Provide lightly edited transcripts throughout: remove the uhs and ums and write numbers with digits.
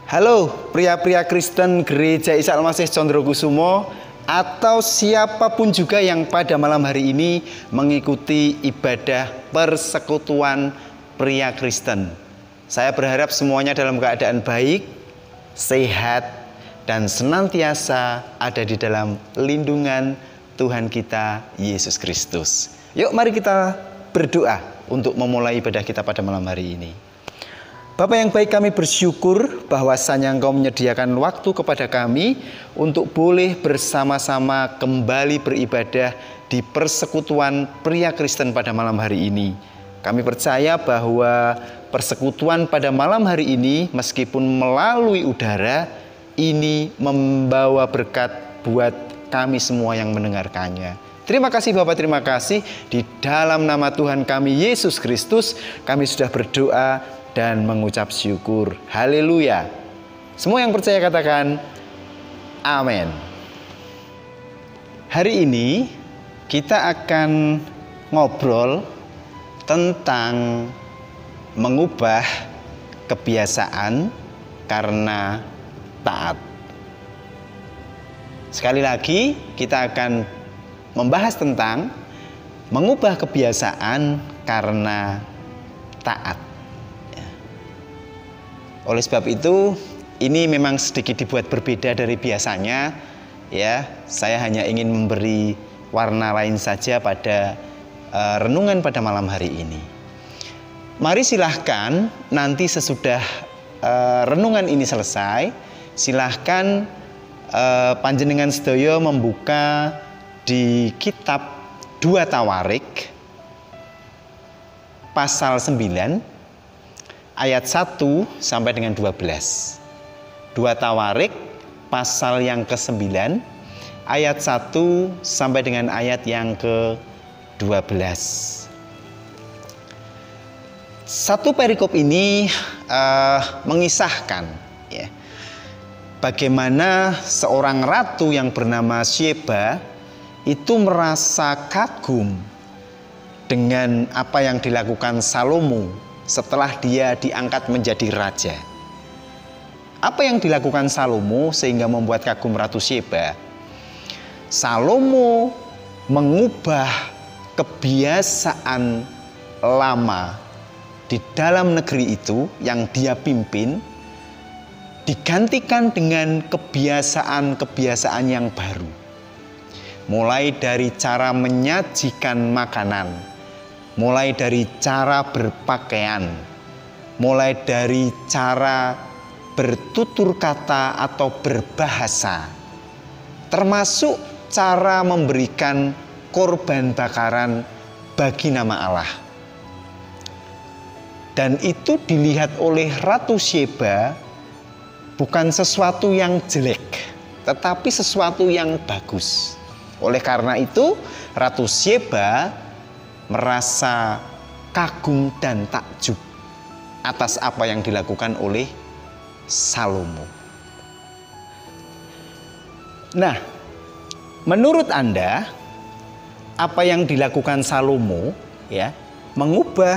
Halo pria-pria Kristen Gereja Isa Al-Masih Condrokusumo atau siapapun juga yang pada malam hari ini mengikuti ibadah persekutuan pria Kristen. Saya berharap semuanya dalam keadaan baik, sehat, dan senantiasa ada di dalam lindungan Tuhan kita Yesus Kristus. Yuk mari kita berdoa untuk memulai ibadah kita pada malam hari ini. Bapa yang baik, kami bersyukur bahwasanya Engkau menyediakan waktu kepada kami untuk boleh bersama-sama kembali beribadah di persekutuan pria Kristen pada malam hari ini. Kami percaya bahwa persekutuan pada malam hari ini meskipun melalui udara, ini membawa berkat buat kami semua yang mendengarkannya. Terima kasih Bapak, terima kasih. Di dalam nama Tuhan kami Yesus Kristus, kami sudah berdoa dan mengucap syukur. Haleluya. Semua yang percaya katakan amin. Hari ini kita akan ngobrol tentang mengubah kebiasaan karena taat. Sekali lagi kita akan membahas tentang mengubah kebiasaan karena taat. Oleh sebab itu, ini memang sedikit dibuat berbeda dari biasanya. Ya, saya hanya ingin memberi warna lain saja pada renungan pada malam hari ini. Mari silahkan nanti sesudah renungan ini selesai, silahkan panjenengan sedaya membuka di kitab 2 Tawarik pasal 9 ayat 1 sampai dengan 12. 2 Tawarik pasal yang ke-9 ayat 1 sampai dengan ayat yang ke-12. Satu perikop ini mengisahkan ya, bagaimana seorang ratu yang bernama Syeba itu merasa kagum dengan apa yang dilakukan Salomo setelah dia diangkat menjadi raja. Apa yang dilakukan Salomo sehingga membuat kagum Ratu Syeba? Salomo mengubah kebiasaan lama di dalam negeri itu yang dia pimpin, digantikan dengan kebiasaan-kebiasaan yang baru. Mulai dari cara menyajikan makanan, mulai dari cara berpakaian, mulai dari cara bertutur kata atau berbahasa, termasuk cara memberikan korban bakaran bagi nama Allah. Dan itu dilihat oleh Ratu Syeba bukan sesuatu yang jelek, tetapi sesuatu yang bagus. Oleh karena itu, Ratu Syeba merasa kagum dan takjub atas apa yang dilakukan oleh Salomo. Nah, menurut Anda, apa yang dilakukan Salomo ya, mengubah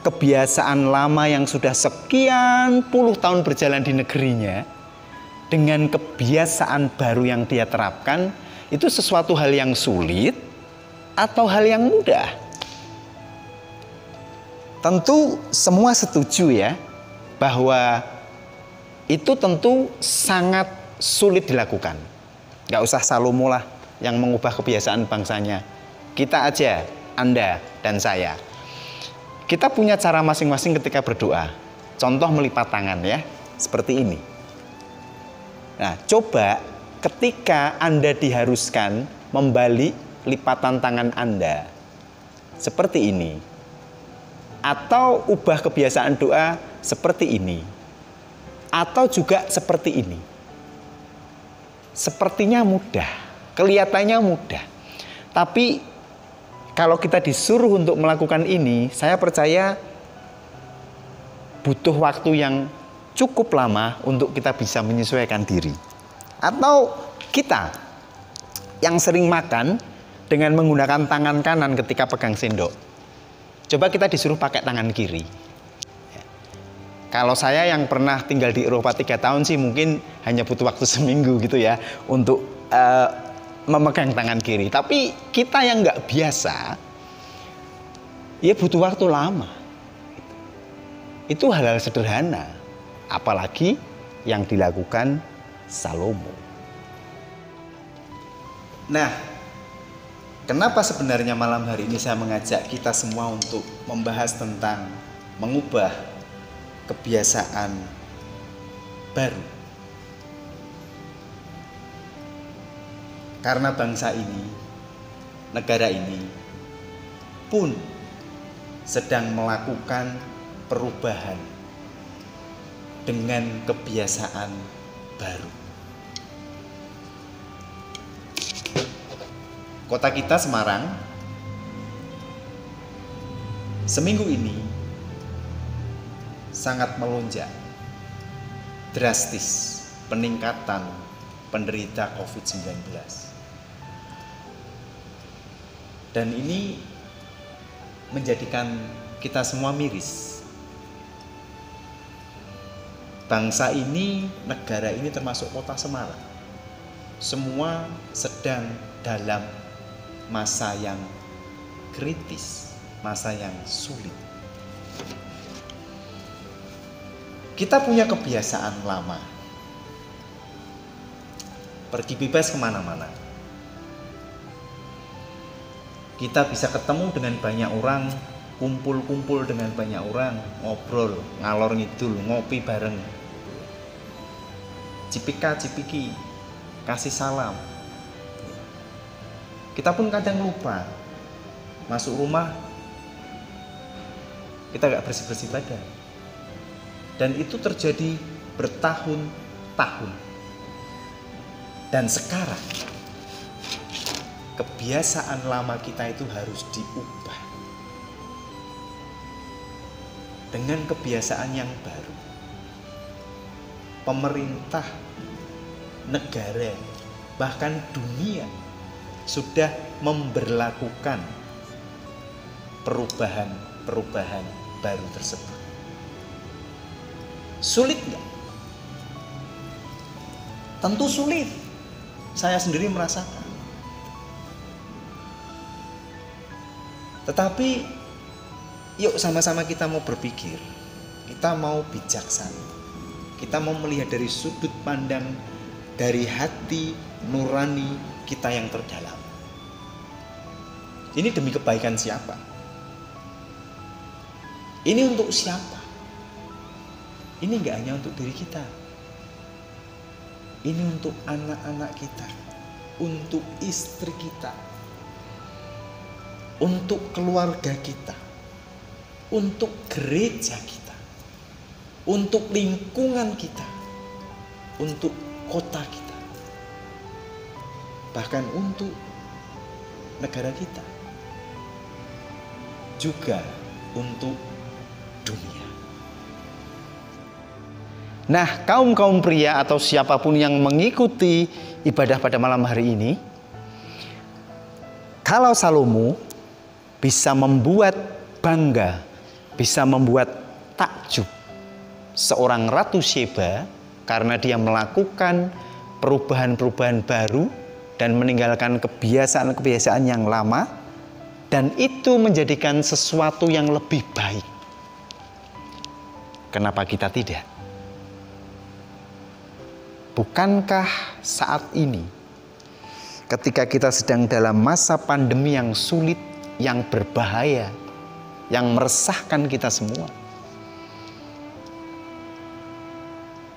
kebiasaan lama yang sudah sekian puluh tahun berjalan di negerinya dengan kebiasaan baru yang dia terapkan, itu sesuatu hal yang sulit atau hal yang mudah? Tentu semua setuju ya, bahwa itu tentu sangat sulit dilakukan. Gak usah Salomo lah yang mengubah kebiasaan bangsanya. Kita aja, Anda dan saya. Kita punya cara masing-masing ketika berdoa. Contoh melipat tangan ya, seperti ini. Nah, coba ketika Anda diharuskan membalik lipatan tangan Anda seperti ini, atau ubah kebiasaan doa seperti ini, atau juga seperti ini. Sepertinya mudah, kelihatannya mudah. Tapi kalau kita disuruh untuk melakukan ini, saya percaya butuh waktu yang cukup lama untuk kita bisa menyesuaikan diri. Atau kita yang sering makan dengan menggunakan tangan kanan ketika pegang sendok, coba kita disuruh pakai tangan kiri. Kalau saya yang pernah tinggal di Eropa 3 tahun sih mungkin hanya butuh waktu seminggu gitu ya untuk memegang tangan kiri. Tapi kita yang nggak biasa, ya butuh waktu lama. Itu hal-hal sederhana, apalagi yang dilakukan Salomo. Nah, kenapa sebenarnya malam hari ini saya mengajak kita semua untuk membahas tentang mengubah kebiasaan baru? Karena bangsa ini, negara ini pun sedang melakukan perubahan dengan kebiasaan baru. Kota kita Semarang seminggu ini sangat melonjak drastis peningkatan penderita COVID-19. Dan ini menjadikan kita semua miris. Bangsa ini, negara ini termasuk kota Semarang, semua sedang dalam masa yang kritis, masa yang sulit. Kita punya kebiasaan lama, pergi bebas kemana-mana. Kita bisa ketemu dengan banyak orang, kumpul-kumpul dengan banyak orang, ngobrol, ngalor ngidul, ngopi bareng, cipika-cipiki, kasih salam. Kita pun kadang lupa, masuk rumah kita gak bersih-bersih badan. Dan itu terjadi bertahun-tahun. Dan sekarang kebiasaan lama kita itu harus diubah dengan kebiasaan yang baru. Pemerintah, negara, bahkan dunia sudah memberlakukan perubahan baru tersebut. Sulit nggak? Tentu sulit. Saya sendiri merasakan. Tetapi yuk sama-sama kita mau berpikir, kita mau bijaksana, kita mau melihat dari sudut pandang, dari hati nurani kita yang terdalam. Ini demi kebaikan siapa? Ini untuk siapa? Ini gak hanya untuk diri kita. Ini untuk anak-anak kita, untuk istri kita, untuk keluarga kita, untuk gereja kita, untuk lingkungan kita, untuk kota kita, bahkan untuk negara kita, juga untuk dunia. Nah, kaum pria atau siapapun yang mengikuti ibadah pada malam hari ini, kalau Salomo bisa membuat bangga, bisa membuat takjub seorang Ratu Sheba karena dia melakukan perubahan-perubahan baru dan meninggalkan kebiasaan-kebiasaan yang lama, dan itu menjadikan sesuatu yang lebih baik. Kenapa kita tidak? Bukankah saat ini, ketika kita sedang dalam masa pandemi yang sulit, yang berbahaya, yang meresahkan kita semua,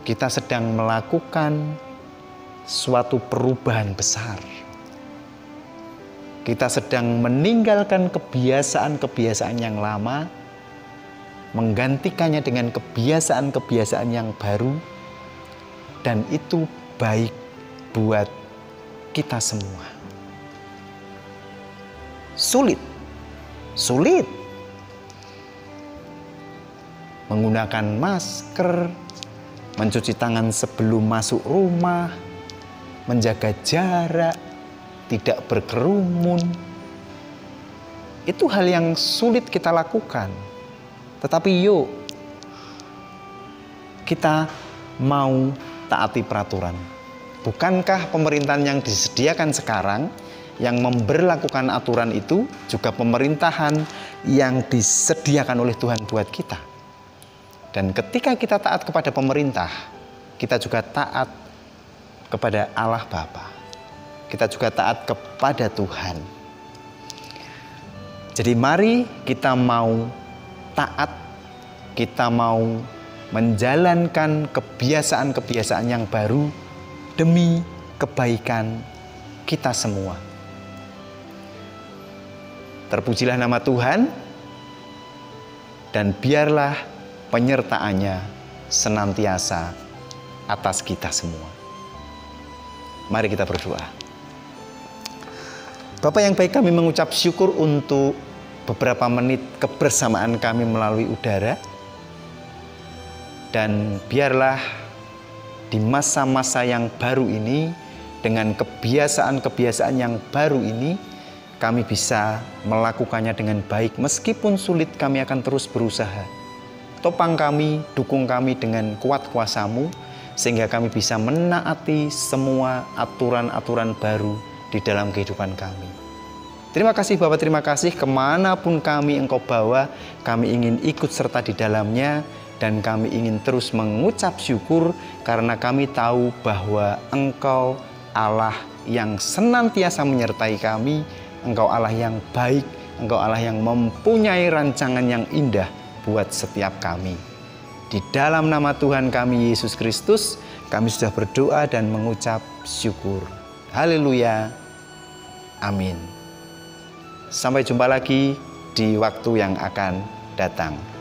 kita sedang melakukan suatu perubahan besar. Kita sedang meninggalkan kebiasaan-kebiasaan yang lama, menggantikannya dengan kebiasaan-kebiasaan yang baru, dan itu baik buat kita semua. Sulit. Menggunakan masker, mencuci tangan sebelum masuk rumah, menjaga jarak, tidak berkerumun. Itu hal yang sulit kita lakukan. Tetapi yuk, kita mau taati peraturan? Bukankah pemerintahan yang disediakan sekarang yang memberlakukan aturan itu juga pemerintahan yang disediakan oleh Tuhan buat kita? Dan ketika kita taat kepada pemerintah, kita juga taat kepada Allah Bapa. Kita juga taat kepada Tuhan. Jadi mari kita mau taat, kita mau menjalankan kebiasaan-kebiasaan yang baru demi kebaikan kita semua. Terpujilah nama Tuhan, dan biarlah penyertaannya senantiasa atas kita semua. Mari kita berdoa. Bapa yang baik, kami mengucap syukur untuk beberapa menit kebersamaan kami melalui udara. Dan biarlah di masa-masa yang baru ini, dengan kebiasaan-kebiasaan yang baru ini, kami bisa melakukannya dengan baik. Meskipun sulit, kami akan terus berusaha. Topang kami, dukung kami dengan kuat kuasa-Mu, sehingga kami bisa menaati semua aturan-aturan baru di dalam kehidupan kami. Terima kasih Bapak, terima kasih. Kemanapun kami Engkau bawa, kami ingin ikut serta di dalamnya, dan kami ingin terus mengucap syukur karena kami tahu bahwa Engkau Allah yang senantiasa menyertai kami, Engkau Allah yang baik, Engkau Allah yang mempunyai rancangan yang indah buat setiap kami. Di dalam nama Tuhan kami Yesus Kristus, kami sudah berdoa dan mengucap syukur. Haleluya. Amin. Sampai jumpa lagi di waktu yang akan datang.